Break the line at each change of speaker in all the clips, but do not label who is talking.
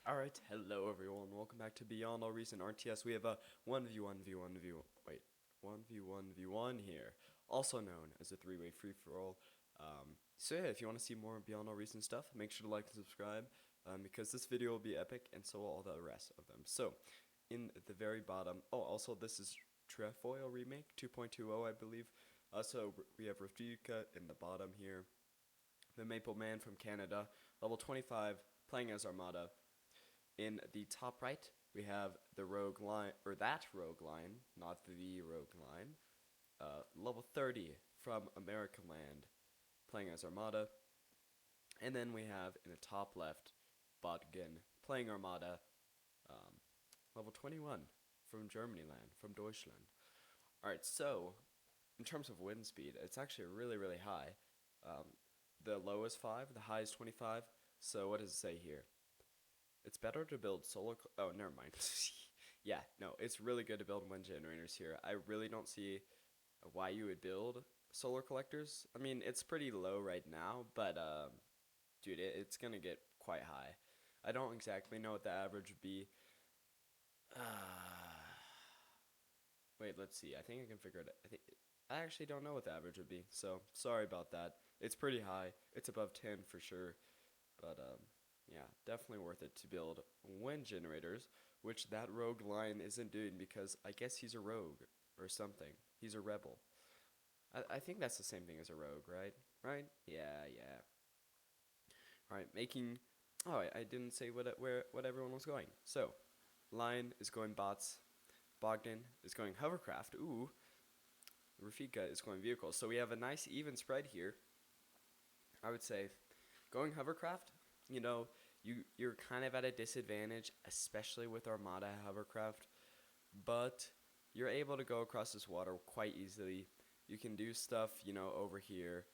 Alright, hello everyone, welcome back to Beyond All Reason RTS. We have a 1v1v1 here, also known as a three-way free-for-all. So yeah, if you want to see more Beyond All Reason stuff, make sure to like and subscribe, because this video will be epic, and so will all the rest of them. So, in the very bottom, also this is Trefoil Remake 2.20, I believe. So we have Rafika in the bottom here, the Maple Man from Canada, level 25, playing as Armada. In the top right, we have the rogue line, or that rogue line, not the rogue line, level 30 from American Land, playing as Armada. And then we have in the top left, Bodgen, playing Armada, level 21 from Germany Land, from Deutschland. Alright, so in terms of wind speed, it's actually really, really high. The low is 5, the high is 25. So what does it say here? It's better to build solar. Oh, never mind. Yeah, no, it's really good to build wind generators here. I really don't see why you would build solar collectors. I mean, it's pretty low right now, but dude, it's gonna get quite high. I don't exactly know what the average would be. Wait, let's see. I think I can figure it out. I actually don't know what the average would be, so sorry about that. It's pretty high. It's above 10 for sure, but yeah, definitely worth it to build wind generators, which that rogue line isn't doing because I guess he's a rogue or something. He's a rebel. I think that's the same thing as a rogue, right? Right? Yeah, yeah. Alright, making... Oh, I didn't say what everyone was going. So, Lion is going bots. Bogdan is going hovercraft. Ooh. Rafika is going vehicles. So we have a nice even spread here. I would say going hovercraft, you're kind of at a disadvantage, especially with Armada hovercraft, but you're able to go across this water quite easily. You can do stuff, over here.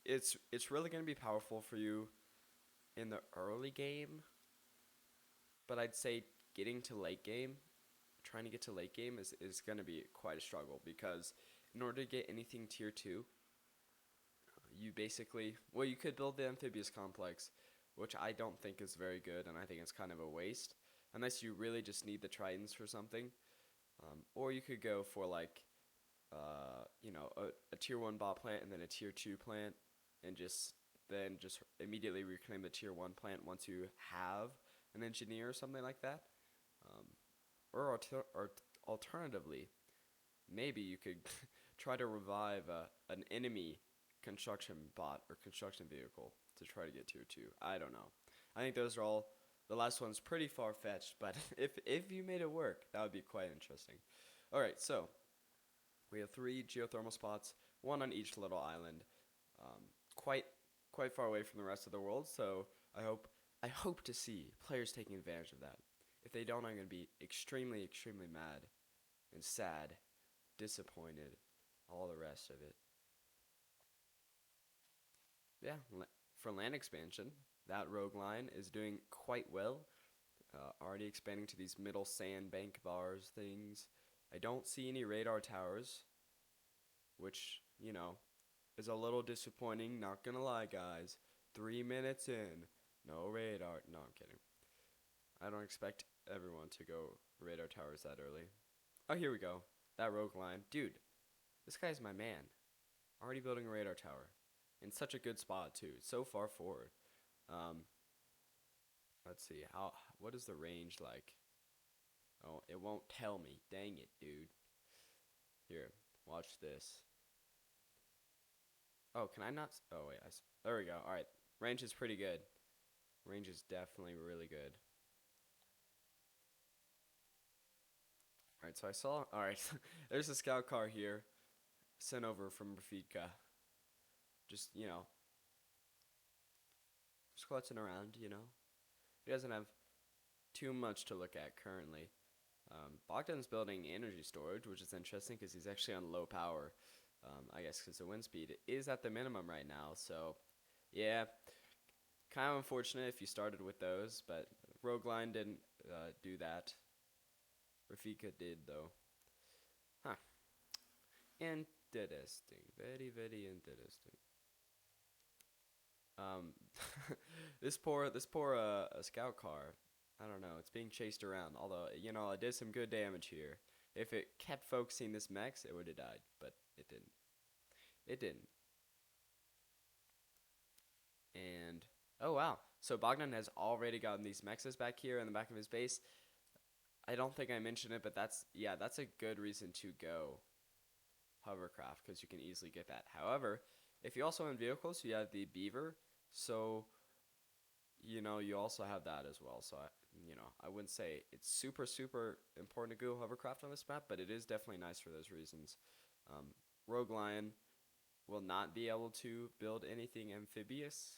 It's really going to be powerful for you in the early game, but I'd say getting to late game, trying to get to late game is going to be quite a struggle, because in order to get anything tier 2, you basically, well, you could build the amphibious complex, which I don't think is very good, and I think it's kind of a waste, unless you really just need the tritons for something. Or you could go for like, a tier 1 bot plant and then a tier 2 plant, and just immediately reclaim the tier 1 plant once you have an engineer or something like that. Or alternatively, maybe you could try to revive an enemy construction bot or construction vehicle to try to get tier 2. I don't know. I think those are all, the last one's pretty far-fetched, but if you made it work, that would be quite interesting. Alright, so we have 3 geothermal spots, 1 on each little island, quite far away from the rest of the world, so I hope to see players taking advantage of that. If they don't, I'm going to be extremely, extremely mad and sad, disappointed, all the rest of it. Yeah, for land expansion, that rogue line is doing quite well. Already expanding to these middle sandbank bars things. I don't see any radar towers, which, is a little disappointing, not gonna lie, guys. 3 minutes in, no radar. No, I'm kidding. I don't expect everyone to go radar towers that early. Oh, here we go. That rogue line. Dude, this guy's my man. Already building a radar tower. In such a good spot, too. So far forward. Let's see. What is the range like? Oh, it won't tell me. Dang it, dude. Here, watch this. Oh, can I not? Oh, wait. There we go. Alright. Range is pretty good. Range is definitely really good. Alright, so I saw... Alright, there's a scout car here. Sent over from Rafika. Just, just clutching around, He doesn't have too much to look at currently. Bogdan's building energy storage, which is interesting because he's actually on low power. I guess because the wind speed is at the minimum right now. So, yeah, kind of unfortunate if you started with those, but Rogueline didn't do that. Rafika did, though. Huh. Interesting. Very, very interesting. This poor scout car. I don't know. It's being chased around. Although it did some good damage here. If it kept focusing this mechs, it would have died, but it didn't. It didn't. And oh wow, so Bogdan has already gotten these mexes back here in the back of his base. I don't think I mentioned it, but that's a good reason to go hovercraft because you can easily get that. However, if you also own vehicles, you have the beaver, so you also have that as well. So I wouldn't say it's super important to go hovercraft on this map, but it is definitely nice for those reasons. Rogue Lion will not be able to build anything amphibious.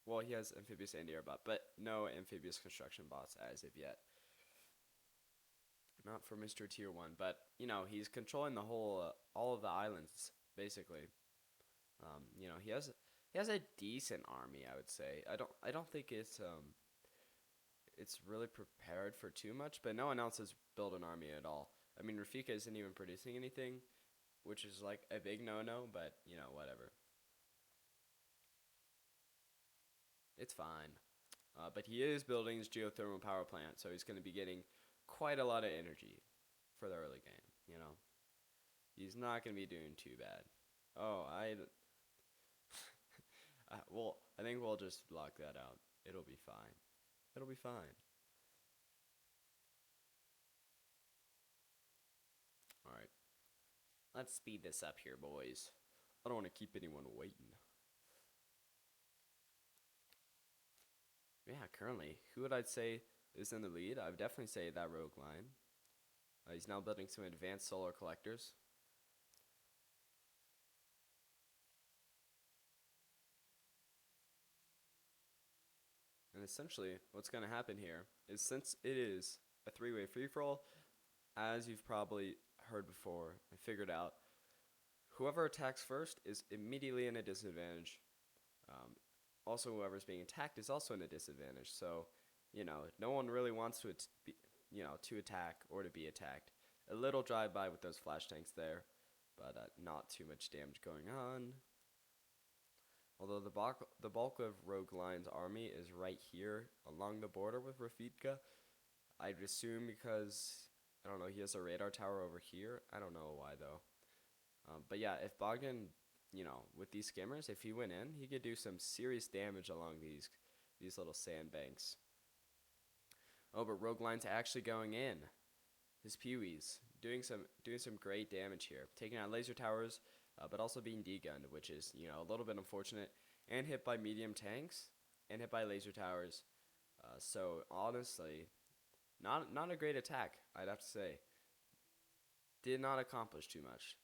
Well, he has amphibious and air bot, but no amphibious construction bots as of yet. Not for Mr. Tier 1, but he's controlling the whole all of the islands basically. He has a decent army, I would say. I don't think it's really prepared for too much, but no one else has built an army at all. I mean, Rafika isn't even producing anything, which is like a big no-no, but whatever. It's fine. But he is building his geothermal power plant, so he's going to be getting quite a lot of energy for the early game, He's not going to be doing too bad. Oh, well, I think we'll just block that out. It'll be fine. It'll be fine. Alright. Let's speed this up here, boys. I don't want to keep anyone waiting. Yeah, currently, who would I say is in the lead? I would definitely say that Rogue Lion. He's now building some advanced solar collectors. And essentially, what's going to happen here is, since it is a three-way free-for-all, as you've probably heard before and figured out, whoever attacks first is immediately in a disadvantage. Also, whoever's being attacked is also in a disadvantage. So, no one really wants to, to attack or to be attacked. A little drive-by with those flash tanks there, but not too much damage going on. Although the bulk of Rogue Lion's army is right here along the border with Rafika. I'd assume because, I don't know, he has a radar tower over here. I don't know why though. But yeah, if Bogdan, with these skimmers, if he went in, he could do some serious damage along these little sandbanks. Oh, but Rogue Lion's actually going in. His peewees doing some great damage here, taking out laser towers, but also being degunned, which is a little bit unfortunate, and hit by medium tanks and hit by laser towers. So honestly, not a great attack, I'd have to say. Did not accomplish too much.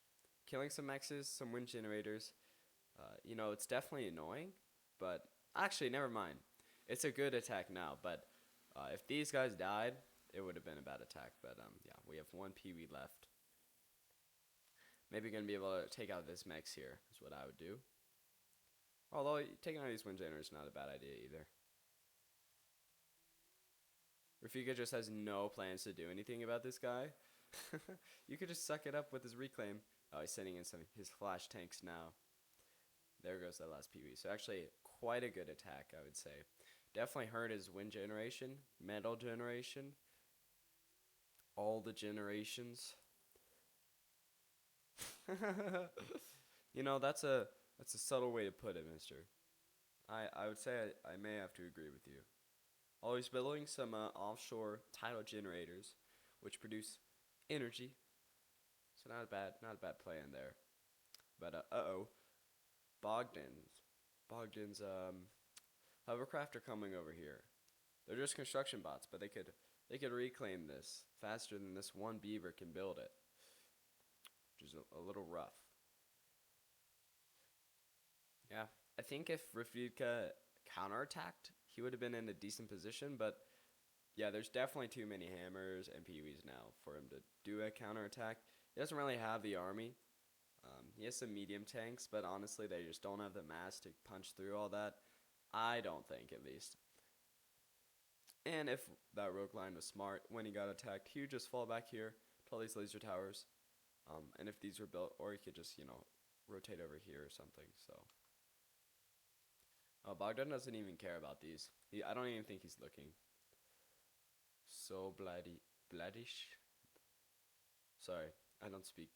Killing some mexes, some wind generators. It's definitely annoying, but actually, never mind. It's a good attack now, but if these guys died, it would have been a bad attack. But yeah, we have one peewee left. Maybe going to be able to take out this mex here is what I would do. Although taking out these wind generators is not a bad idea either. Rafika just has no plans to do anything about this guy. You could just suck it up with his reclaim. Oh, he's sending in his flash tanks now. There goes that last PV. So actually, quite a good attack, I would say. Definitely hurt his wind generation, metal generation, all the generations. That's a subtle way to put it, mister. I would say I may have to agree with you. Always building some offshore tidal generators, which produce energy. So not a bad plan there. But Bogdan's hovercraft are coming over here. They're just construction bots, but they could reclaim this faster than this one beaver can build it, which is a little rough. Yeah, I think if Rafika counterattacked, he would have been in a decent position, but yeah, there's definitely too many hammers and peewees now for him to do a counterattack. He doesn't really have the army. He has some medium tanks, but honestly, they just don't have the mass to punch through all that. I don't think, at least. And if that Rogue Lion was smart, when he got attacked, he would just fall back here to all these laser towers. And if these were built, or he could just, rotate over here or something, so. Oh, Bogdan doesn't even care about these. I don't even think he's looking. So bladish. Sorry, I don't speak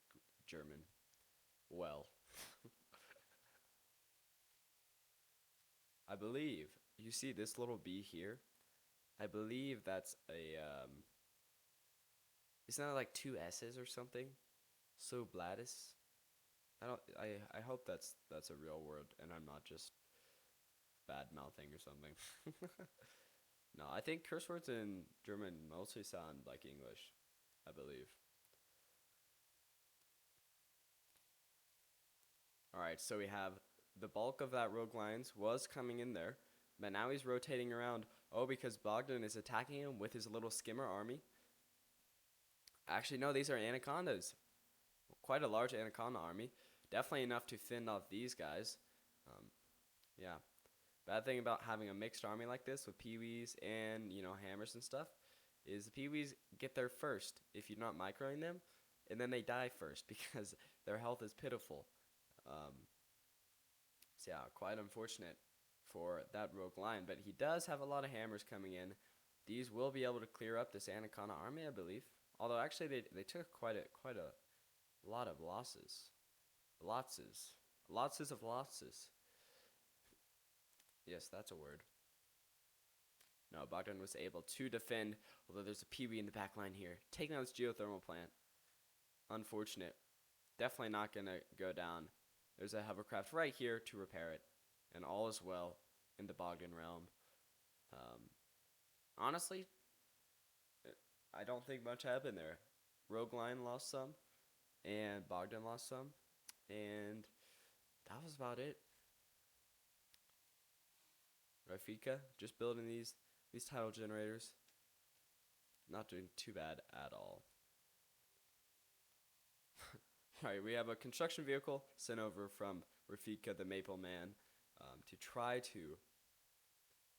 German. Well, I believe you see this little B here. I believe that's a isn't that like two S's or something? So bladis. I don't. I hope that's a real word, and I'm not just bad mouthing or something. No, I think curse words in German mostly sound like English. I believe. All right, so we have the bulk of that rogue lines was coming in there, but now he's rotating around. Oh, because Bogdan is attacking him with his little skimmer army. Actually, no, these are anacondas. Quite a large anaconda army. Definitely enough to fend off these guys. Yeah. Bad thing about having a mixed army like this with peewees and, hammers and stuff is the peewees get there first if you're not microing them, and then they die first because their health is pitiful. Um, so yeah, quite unfortunate for that rogue line, but he does have a lot of hammers coming in. These will be able to clear up this anaconda army, I believe. Although actually they took quite a lot of losses. Lots of losses. Yes, that's a word. No, Bogdan was able to defend, although there's a PB in the back line here. Taking out this geothermal plant. Unfortunate. Definitely not going to go down. There's a hovercraft right here to repair it. And all is well in the Bogdan realm. Honestly, I don't think much happened there. Rogue Line lost some, and Bogdan lost some, and that was about it. Rafika just building these tidal generators. Not doing too bad at all. Alright, we have a construction vehicle sent over from Rafika the Maple Man to try to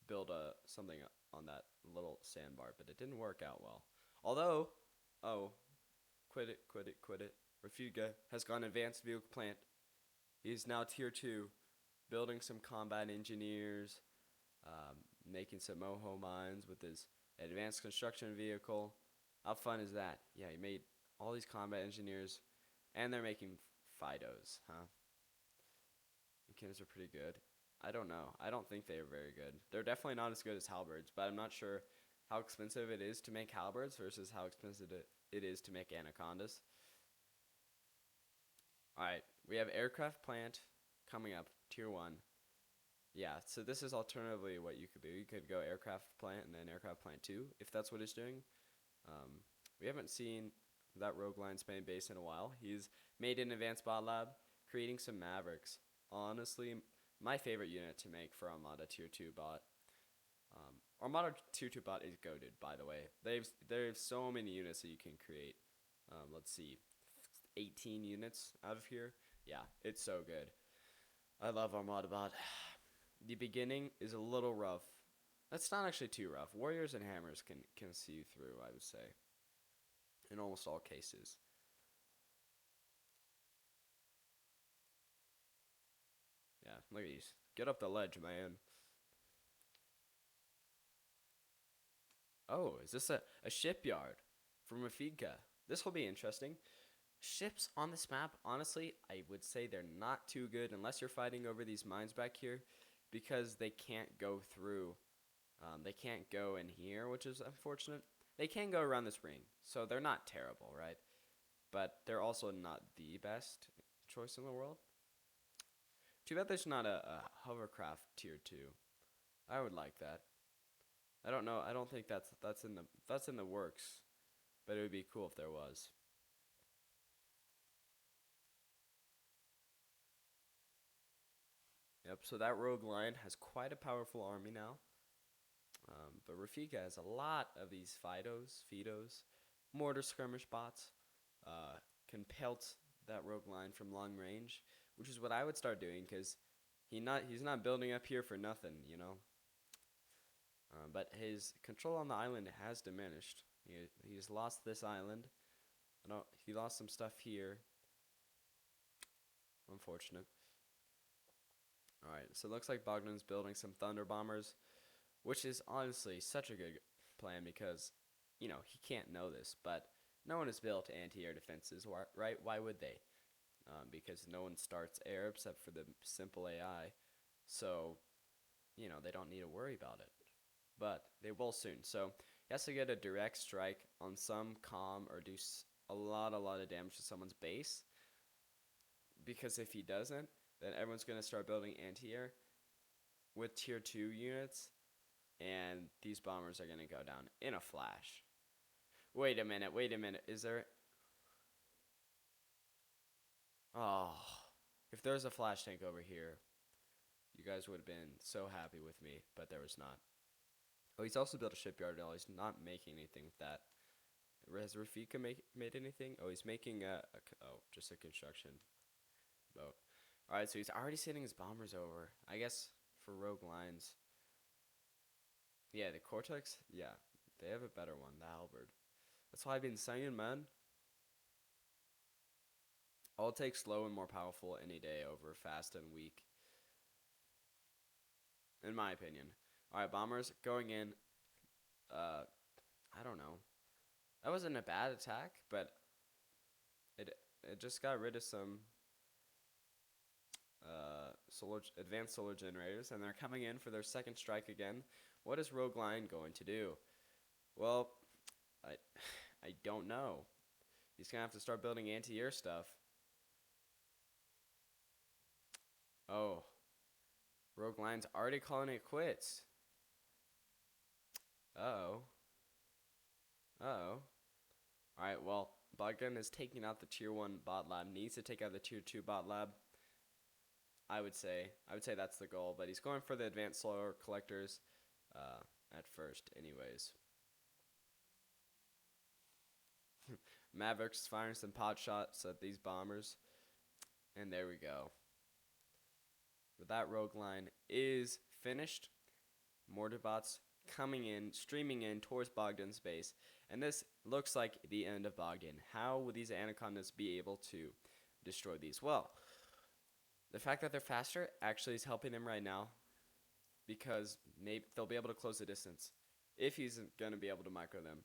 build something on that little sandbar, but it didn't work out well. Although, oh, quit it. Rafika has gone advanced vehicle plant. He's now tier 2, building some combat engineers, making some moho mines with his advanced construction vehicle. How fun is that? Yeah, he made all these combat engineers, and they're making Fidos, huh? Mechanics are pretty good. I don't know. I don't think they are very good. They're definitely not as good as halberds, but I'm not sure how expensive it is to make halberds versus how expensive it is to make anacondas. Alright, we have aircraft plant coming up, tier 1. Yeah, so this is alternatively what you could do. You could go aircraft plant and then aircraft plant 2, if that's what it's doing. We haven't seen that rogue line Spain base in a while. He's made an advanced bot lab, creating some Mavericks. Honestly, my favorite unit to make for Armada tier 2 bot. Armada tier 2 bot is goated, by the way. There's so many units that you can create. Let's see, 18 units out of here. Yeah, it's so good. I love Armada bot. The beginning is a little rough. That's not actually too rough. Warriors and hammers can see you through, I would say, in almost all cases. Yeah, look at these. Get up the ledge, man. Oh, is this a shipyard from Rafika? This will be interesting. Ships on this map, honestly, I would say they're not too good unless you're fighting over these mines back here, because they can't go through. They can't go in here, which is unfortunate. They can go around this ring, so they're not terrible, right? But they're also not the best choice in the world. Too bad there's not a hovercraft tier 2. I would like that. I don't know. I don't think that's in the works, but it would be cool if there was. Yep. So that rogue line has quite a powerful army now. But Rafika has a lot of these Fidos, mortar skirmish bots. Can pelt that rogue line from long range, which is what I would start doing, because he's not building up here for nothing, But his control on the island has diminished. He's lost this island. He lost some stuff here. Unfortunate. Alright, so it looks like Bogdan's building some Thunder Bombers, which is honestly such a good plan because, he can't know this, but no one has built anti-air defenses, right? Why would they? Because no one starts air except for the simple AI, so, they don't need to worry about it. But they will soon, so he has to get a direct strike on some calm or do a lot of damage to someone's base, because if he doesn't, then everyone's going to start building anti-air with tier 2 units, and these bombers are going to go down in a flash. Wait a minute, is there... Oh, if there's a flash tank over here, you guys would have been so happy with me, but there was not. Oh, he's also built a shipyard, he's not making anything with that. Has Rafika made anything? Oh, he's making just a construction boat. Alright, so he's already sending his bombers over. I guess for rogue lines. Yeah, the Cortex, yeah, they have a better one, the Halberd. That's why I've been saying, man. I'll take slow and more powerful any day over fast and weak, in my opinion. Alright, bombers going in. I don't know. That wasn't a bad attack, but it just got rid of some advanced solar generators, and they're coming in for their second strike again. What is Rogue Line going to do? Well, I don't know. He's gonna have to start building anti-air stuff. Oh, Rogue Line's already calling it quits. Uh-oh. Uh-oh. Alright, well, Bogdan is taking out the tier 1 bot lab. Needs to take out the tier 2 bot lab. I would say that's the goal, but he's going for the advanced solar collectors at first anyways. Maverick's firing some pot shots at these bombers, and there we go. But that rogue line is finished. Mortar bots coming in, streaming in towards Bogdan's base, and this looks like the end of Bogdan. How will these anacondas be able to destroy these? Well, the fact that they're faster actually is helping him right now, because maybe they'll be able to close the distance if he's going to be able to micro them.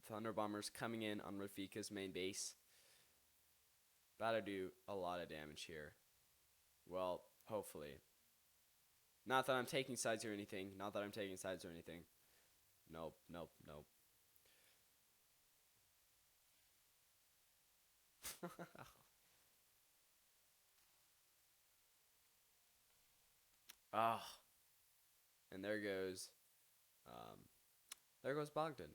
Thunder Bombers coming in on Rafika's main base. About to do a lot of damage here. Well, hopefully. Not that I'm taking sides or anything. Nope. Ah. And there goes Bogdan.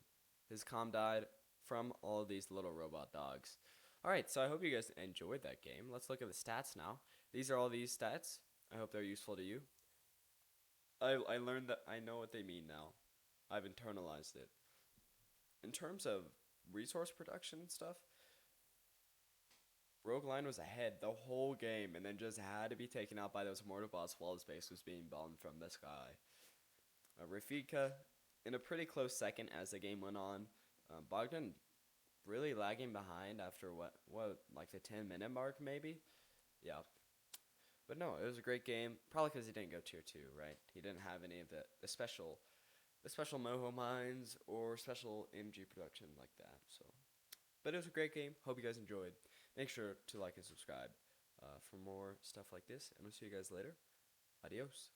His comm died from all of these little robot dogs. Alright, so I hope you guys enjoyed that game. Let's look at the stats now. These are all these stats. I hope they're useful to you. I learned that I know what they mean now. I've internalized it. In terms of resource production and stuff, Rogue Line was ahead the whole game and then just had to be taken out by those mortar bots while his base was being bombed from the sky. Rafika in a pretty close second as the game went on. Bogdan really lagging behind after what like the 10-minute mark maybe? Yeah. But no, it was a great game. Probably because he didn't go tier 2, right? He didn't have any of the special moho mines or special energy production like that. So, but it was a great game. Hope you guys enjoyed. Make sure to like and subscribe for more stuff like this, and we'll see you guys later. Adios.